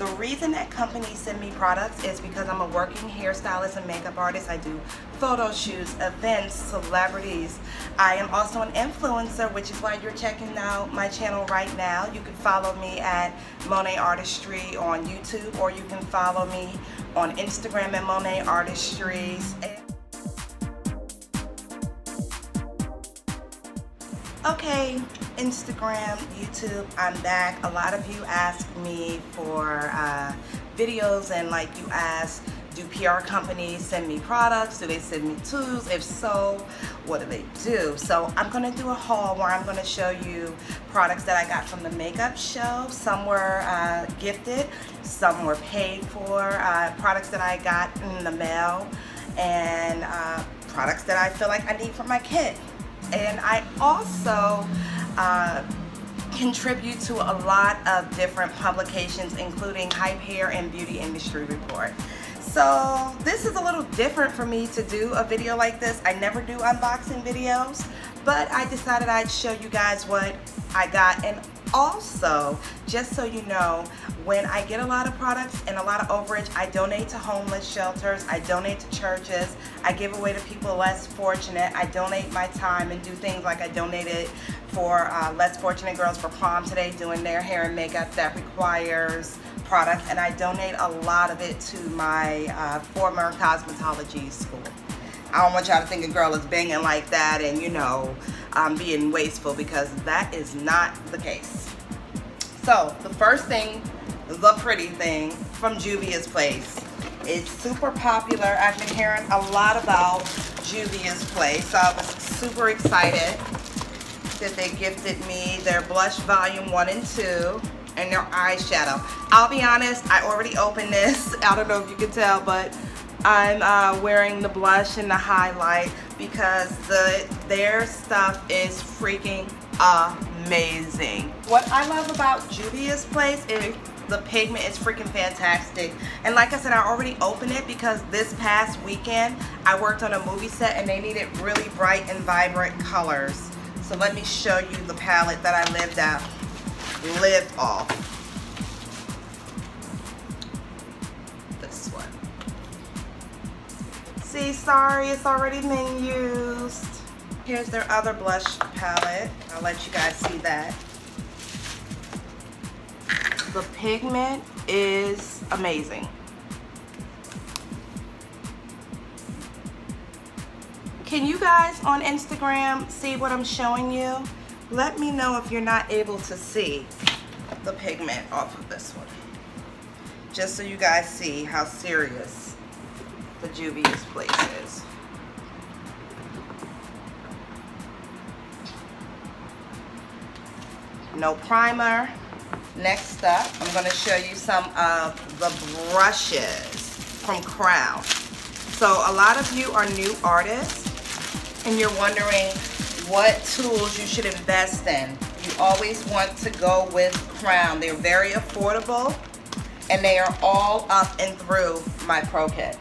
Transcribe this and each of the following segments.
The reason that companies send me products is because I'm a working hairstylist and makeup artist. I do photo shoots, events, celebrities. I am also an influencer, which is why you're checking out my channel right now. You can follow me at Monae Artistry on YouTube, or you can follow me on Instagram at Monae Artistries. Okay, Instagram, YouTube, I'm back. A lot of you ask me for videos, and like you ask, do PR companies send me products? Do they send me tools? If so, what do they do? So I'm going to do a haul where I'm going to show you products that I got from the makeup show. Some were gifted, some were paid for, products that I got in the mail, and products that I feel like I need for my kid. And I also contribute to a lot of different publications, including Hype Hair and Beauty Industry Report. So this is a little different for me to do a video like this. I never do unboxing videos, but I decided I'd show you guys what I got. And also, just so you know, when I get a lot of products and a lot of overage, I donate to homeless shelters, I donate to churches, I give away to people less fortunate, I donate my time and do things like I donated for less fortunate girls for prom today, doing their hair and makeup that requires products, and I donate a lot of it to my former cosmetology school. I don't want y'all to think a girl is banging like that and, you know, being wasteful, because that is not the case. So the first thing, the pretty thing from Juvia's place. It's super popular. I've been hearing a lot about Juvia's place. So I was super excited that they gifted me their blush volume 1 and 2 and their eyeshadow. I'll be honest, I already opened this. I don't know if you can tell, but I'm wearing the blush and the highlight because their stuff is freaking amazing. What I love about Juvia's place is the pigment is freaking fantastic. And like I said, I already opened it because this past weekend I worked on a movie set and they needed really bright and vibrant colors. So let me show you the palette that I lived off. This one. See, sorry, it's already been used. Here's their other blush palette. I'll let you guys see that. The pigment is amazing. Can you guys on Instagram see what I'm showing you? Let me know if you're not able to see the pigment off of this one. Just so you guys see how serious the Juvia's place is. No primer. Next up, I'm going to show you some of the brushes from Crown. So a lot of you are new artists and you're wondering what tools you should invest in. You always want to go with Crown. They're very affordable and they are all up and through my Pro Kit.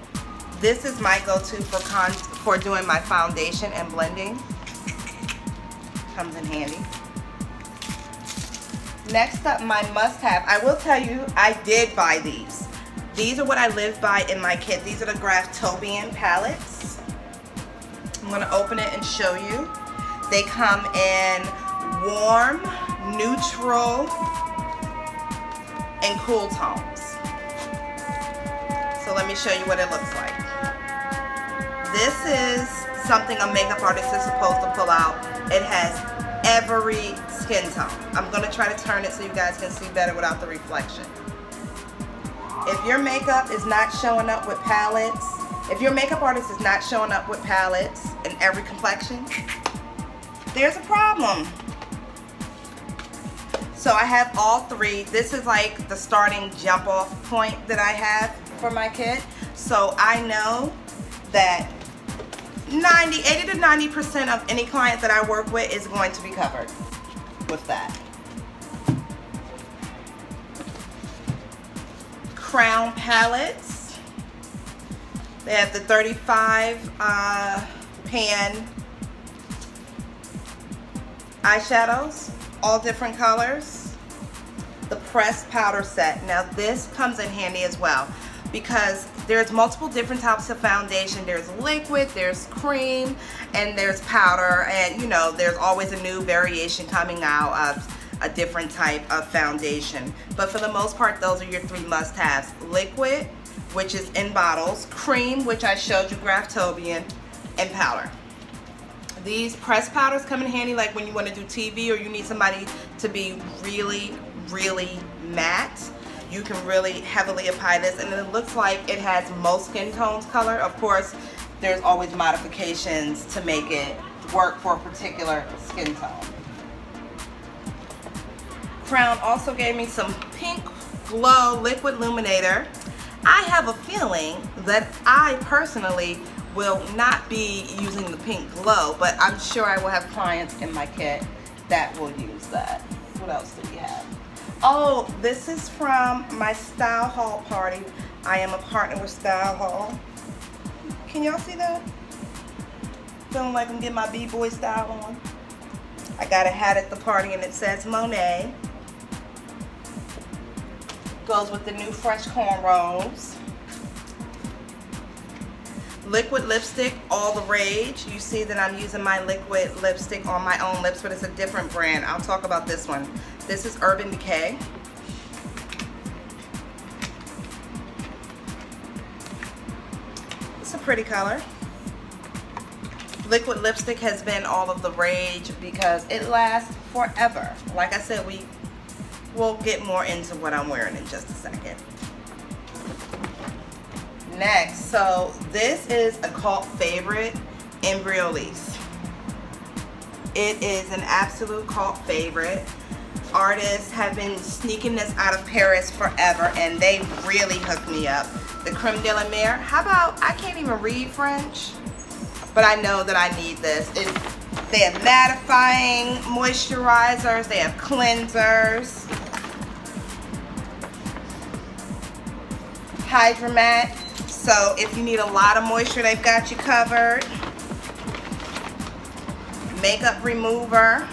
This is my go-to for doing my foundation and blending. Comes in handy. Next up, my must-have. I will tell you, I did buy these. These are what I live by in my kit. These are the Graphtobian palettes. I'm going to open it and show you. They come in warm, neutral, and cool tones. So let me show you what it looks like. This is something a makeup artist is supposed to pull out. It has every skin tone. I'm going to try to turn it so you guys can see better without the reflection. If your makeup is not showing up with palettes, if your makeup artist is not showing up with palettes in every complexion, there's a problem. So I have all three. This is like the starting jump off point that I have for my kit. So I know that 80 to 90% of any client that I work with is going to be covered with that. Crown palettes. They have the 35 pan eyeshadows, all different colors. The pressed powder set. Now this comes in handy as well because there's multiple different types of foundation. There's liquid, there's cream, and there's powder, and you know, there's always a new variation coming out of a different type of foundation. But for the most part, those are your three must-haves. Liquid, which is in bottles, cream, which I showed you, Graphtobian, and powder. These pressed powders come in handy like when you want to do TV or you need somebody to be really, really matte. You can really heavily apply this, and it looks like it has most skin tones color. Of course, there's always modifications to make it work for a particular skin tone. Crown also gave me some Pink Glow Liquid Illuminator. I have a feeling that I personally will not be using the Pink Glow, but I'm sure I will have clients in my kit that will use that. What else do we have? Oh, this is from my Style Haul party. I am a partner with Style Haul. Can y'all see that? Feeling like I'm getting my B-boy style on. I got a hat at the party and it says Monae. Goes with the new fresh cornrows. Liquid lipstick, all the rage. You see that I'm using my liquid lipstick on my own lips, but it's a different brand. I'll talk about this one. This is Urban Decay. It's a pretty color. Liquid lipstick has been all of the rage because it lasts forever. Like I said, we'll get more into what I'm wearing in just a second. Next, so this is a cult favorite, Embryolisse. It is an absolute cult favorite. Artists have been sneaking this out of Paris forever, and they really hooked me up. The Creme de la Mer. How about, I can't even read French, but I know that I need this. They have mattifying moisturizers, they have cleansers, Hydromat. So if you need a lot of moisture, they've got you covered. Makeup remover.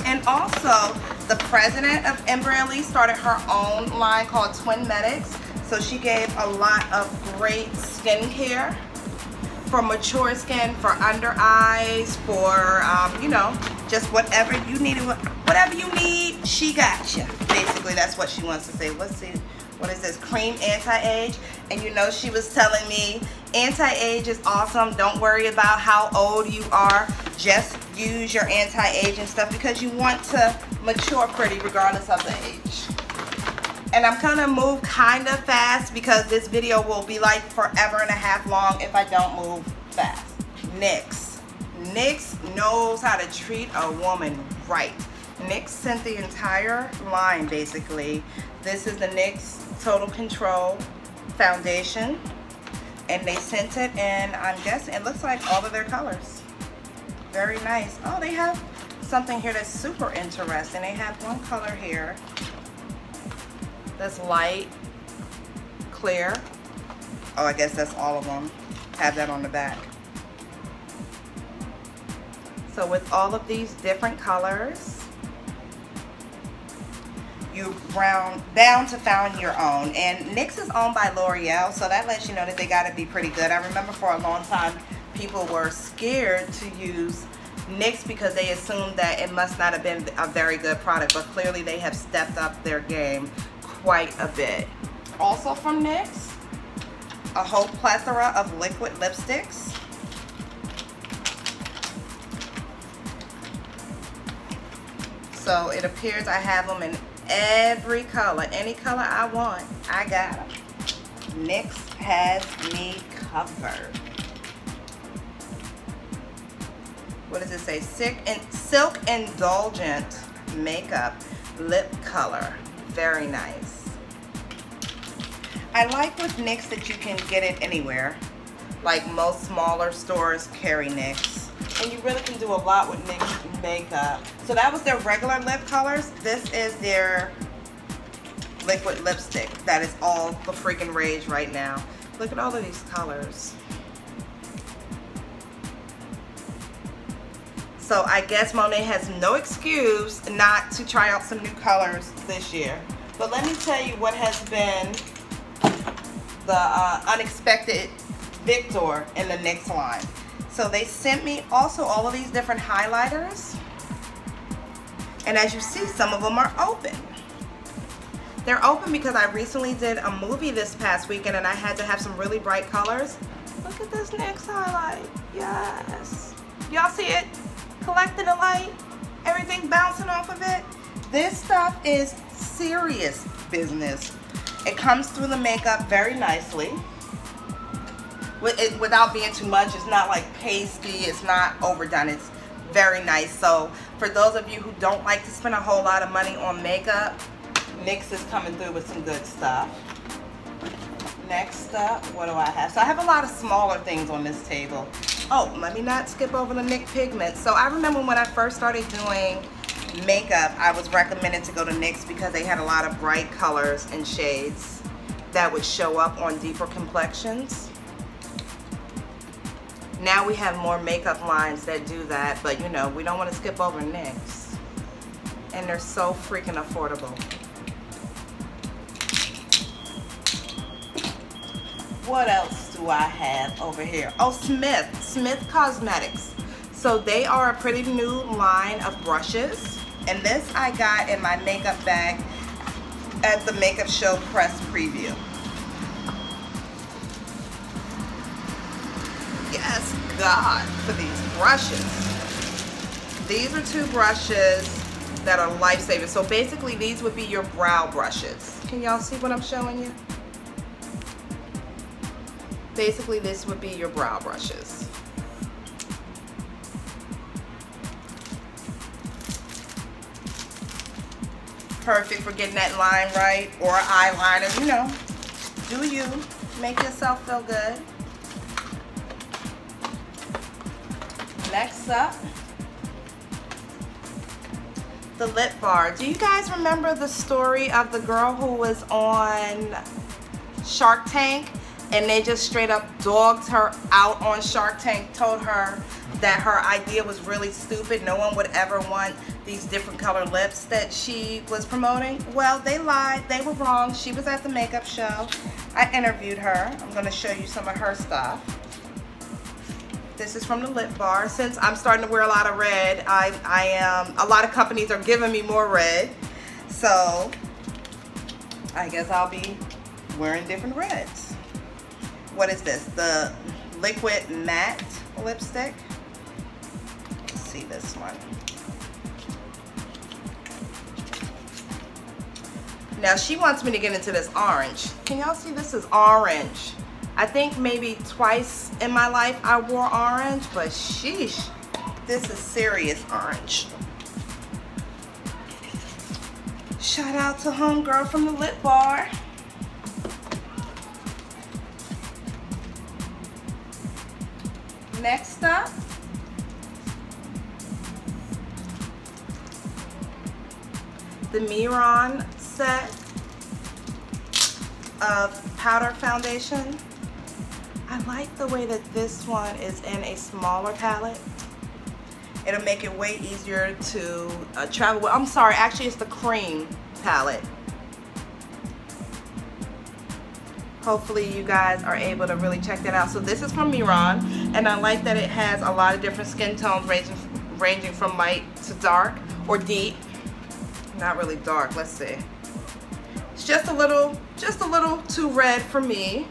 And also, the president of Embryolisse started her own line called Twinmetics. So she gave a lot of great skincare for mature skin, for under eyes, for you know, just whatever you need. Whatever you need, she got you. Basically, that's what she wants to say. Let's see, what is this? Cream anti-age. And you know, she was telling me anti-age is awesome. Don't worry about how old you are. Just use your anti-aging stuff because you want to mature pretty regardless of the age. And I'm gonna move kind of fast because this video will be like forever and a half long if I don't move fast. NYX. NYX knows how to treat a woman right. NYX sent the entire line basically. This is the NYX Total Control foundation. And they sent it, and I'm guessing it looks like all of their colors. Very nice. Oh, they have something here that's super interesting. They have one color here that's light, clear. Oh, I guess that's all of them. Have that on the back. So with all of these different colors, you're bound to find your own. And NYX is owned by L'Oreal, so that lets you know that they got to be pretty good. I remember for a long time, people were scared to use NYX because they assumed that it must not have been a very good product, but clearly they have stepped up their game quite a bit. Also from NYX, a whole plethora of liquid lipsticks. So it appears I have them in every color. Any color I want, I got them. NYX has me covered. What does it say? Silk Indulgent Makeup Lip Color. Very nice. I like with NYX that you can get it anywhere. Like most smaller stores carry NYX. And you really can do a lot with NYX makeup. So that was their regular lip colors. This is their liquid lipstick. That is all the freaking rage right now. Look at all of these colors. So I guess Monae has no excuse not to try out some new colors this year. But let me tell you what has been the unexpected victor in the NYX line. So they sent me also all of these different highlighters. And as you see, some of them are open. They're open because I recently did a movie this past weekend and I had to have some really bright colors. Look at this NYX highlight. Yes. Y'all see it? Collecting the light. Everything bouncing off of it. This stuff is serious business. It comes through the makeup very nicely. Without being too much. It's not like pasty. It's not overdone. It's very nice. So for those of you who don't like to spend a whole lot of money on makeup, NYX is coming through with some good stuff. Next up, what do I have? So I have a lot of smaller things on this table. Oh, let me not skip over the NYX pigments. So I remember when I first started doing makeup, I was recommended to go to NYX because they had a lot of bright colors and shades that would show up on deeper complexions. Now we have more makeup lines that do that, but you know, we don't want to skip over NYX. And they're so freaking affordable. What else do I have over here? Oh, Smith Cosmetics. So they are a pretty new line of brushes. And this I got in my makeup bag at the Makeup Show press preview. Yes, God, for these brushes. These are two brushes that are lifesavers. So basically these would be your brow brushes. Can y'all see what I'm showing you? Basically this would be your brow brushes. Perfect for getting that line right, or eyeliner, you know. Do you. Make yourself feel good. Next up, the lip bar. Do you guys remember the story of the girl who was on Shark Tank and they just straight up dogged her out on Shark Tank, told her that her idea was really stupid, no one would ever want these different color lips that she was promoting? Well, they lied, they were wrong. She was at the makeup show. I interviewed her. I'm gonna show you some of her stuff. This is from the lip bar. Since I'm starting to wear a lot of red, a lot of companies are giving me more red. So I guess I'll be wearing different reds. What is this? The liquid matte lipstick. Let's see this one. Now she wants me to get into this orange. Can y'all see this is orange? I think maybe twice in my life I wore orange, but sheesh, this is serious orange. Shout out to homegirl from the lip bar. Next up, the Mehron set of powder foundation. I like the way that this one is in a smaller palette. It'll make it way easier to travel with. I'm sorry, actually it's the cream palette. Hopefully you guys are able to really check that out. So this is from Mehron, and I like that it has a lot of different skin tones ranging from light to dark or deep. Not really dark, let's see. It's just a little too red for me,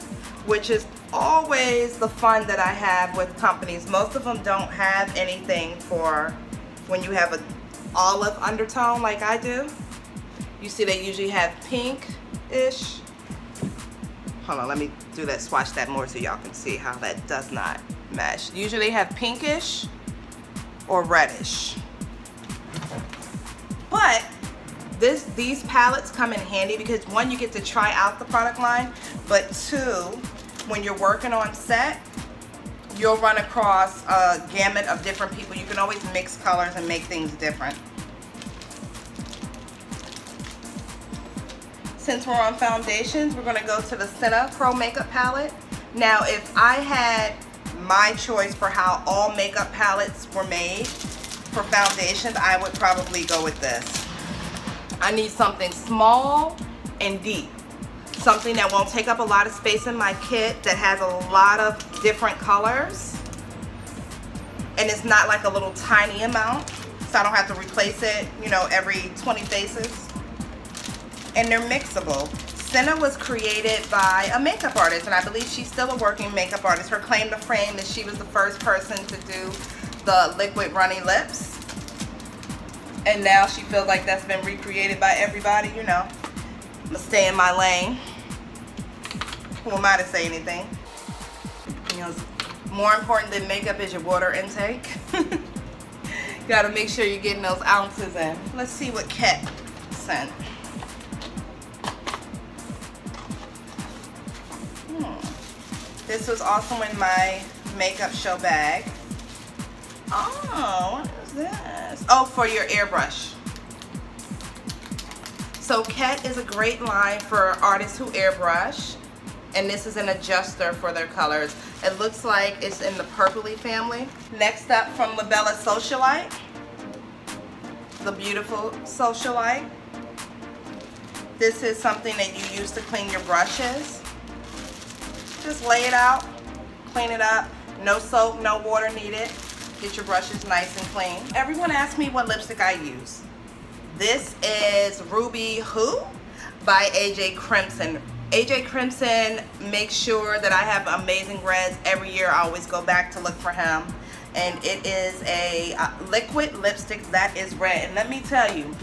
which is always the fun that I have with companies. Most of them don't have anything for when you have an olive undertone like I do. You see they usually have pink-ish. Hold on, let me do that, swatch that more so y'all can see how that does not match. Usually they have pinkish or reddish. But these palettes come in handy because one, you get to try out the product line, but two, when you're working on set, you'll run across a gamut of different people. You can always mix colors and make things different. since we're on foundations, we're gonna go to the Senna Pro Makeup Palette. Now, if I had my choice for how all makeup palettes were made for foundations, I would probably go with this. I need something small and deep. Something that won't take up a lot of space in my kit, that has a lot of different colors. And it's not like a little tiny amount, so I don't have to replace it, you know, every 20 faces. And they're mixable. Senna was created by a makeup artist, and I believe she's still a working makeup artist. Her claim to fame is she was the first person to do the liquid runny lips. And now she feels like that's been recreated by everybody, you know. I'm gonna stay in my lane. Who am I to say anything? You know, more important than makeup is your water intake. Gotta make sure you're getting those ounces in. Let's see what Kett sent. This was also in my makeup show bag. Oh, what is this? Oh, for your airbrush. So Kett is a great line for artists who airbrush. And this is an adjuster for their colors. It looks like it's in the purpley family. Next up, from Labella Socialite. The beautiful Socialite. This is something that you use to clean your brushes. Just lay it out, clean it up. No soap, no water needed. Get your brushes nice and clean. Everyone asks me what lipstick I use. This is Ruby Who by AJ Crimson. AJ Crimson makes sure that I have amazing reds every year. I always go back to look for him. And it is a liquid lipstick that is red. And let me tell you,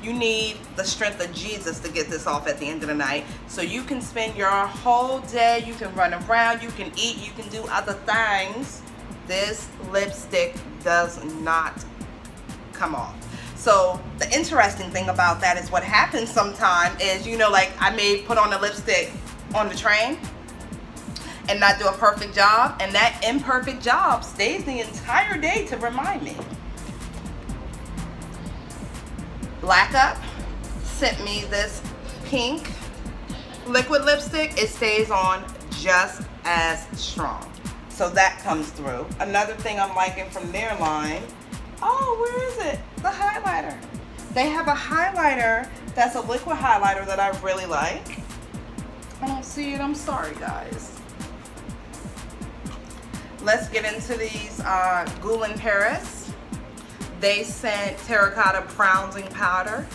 you need the strength of Jesus to get this off at the end of the night. So you can spend your whole day, you can run around, you can eat, you can do other things. This lipstick does not come off. So the interesting thing about that is what happens sometimes is, you know, like I may put on a lipstick on the train and not do a perfect job, and that imperfect job stays the entire day to remind me. Black Up sent me this pink liquid lipstick. It stays on just as strong. So that comes through. Another thing I'm liking from their line, oh, where is it? The highlighter. They have a highlighter that's a liquid highlighter that I really like. I don't see it, I'm sorry guys. Let's get into these Guerlain Paris. They sent terracotta bronzing powder.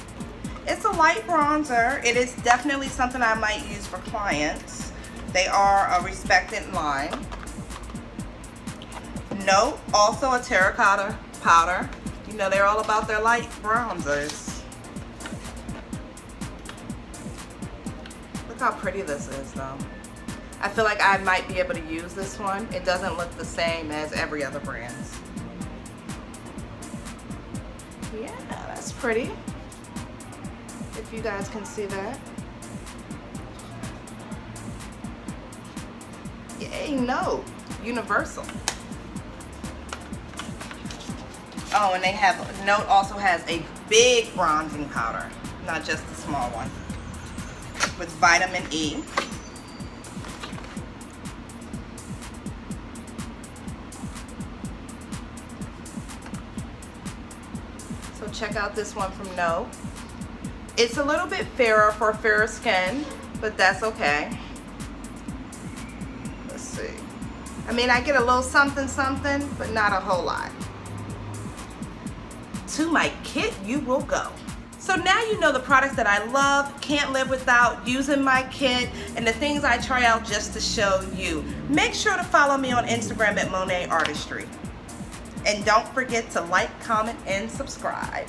It's a light bronzer. It is definitely something I might use for clients. They are a respected line. Note, also a terracotta powder. You know, they're all about their light bronzers. Look how pretty this is though. I feel like I might be able to use this one. It doesn't look the same as every other brand's. Yeah, that's pretty. If you guys can see that. Yay, no. Universal. Oh, and they have, Note also has a big bronzing powder, not just the small one, with vitamin E. So check out this one from Note. It's a little bit fairer for fairer skin, but that's okay. Let's see. I mean, I get a little something something, but not a whole lot. To my kit you will go. So now you know the products that I love, can't live without, using my kit, and the things I try out just to show you. Make sure to follow me on Instagram at Monae Artistry. And don't forget to like, comment, and subscribe.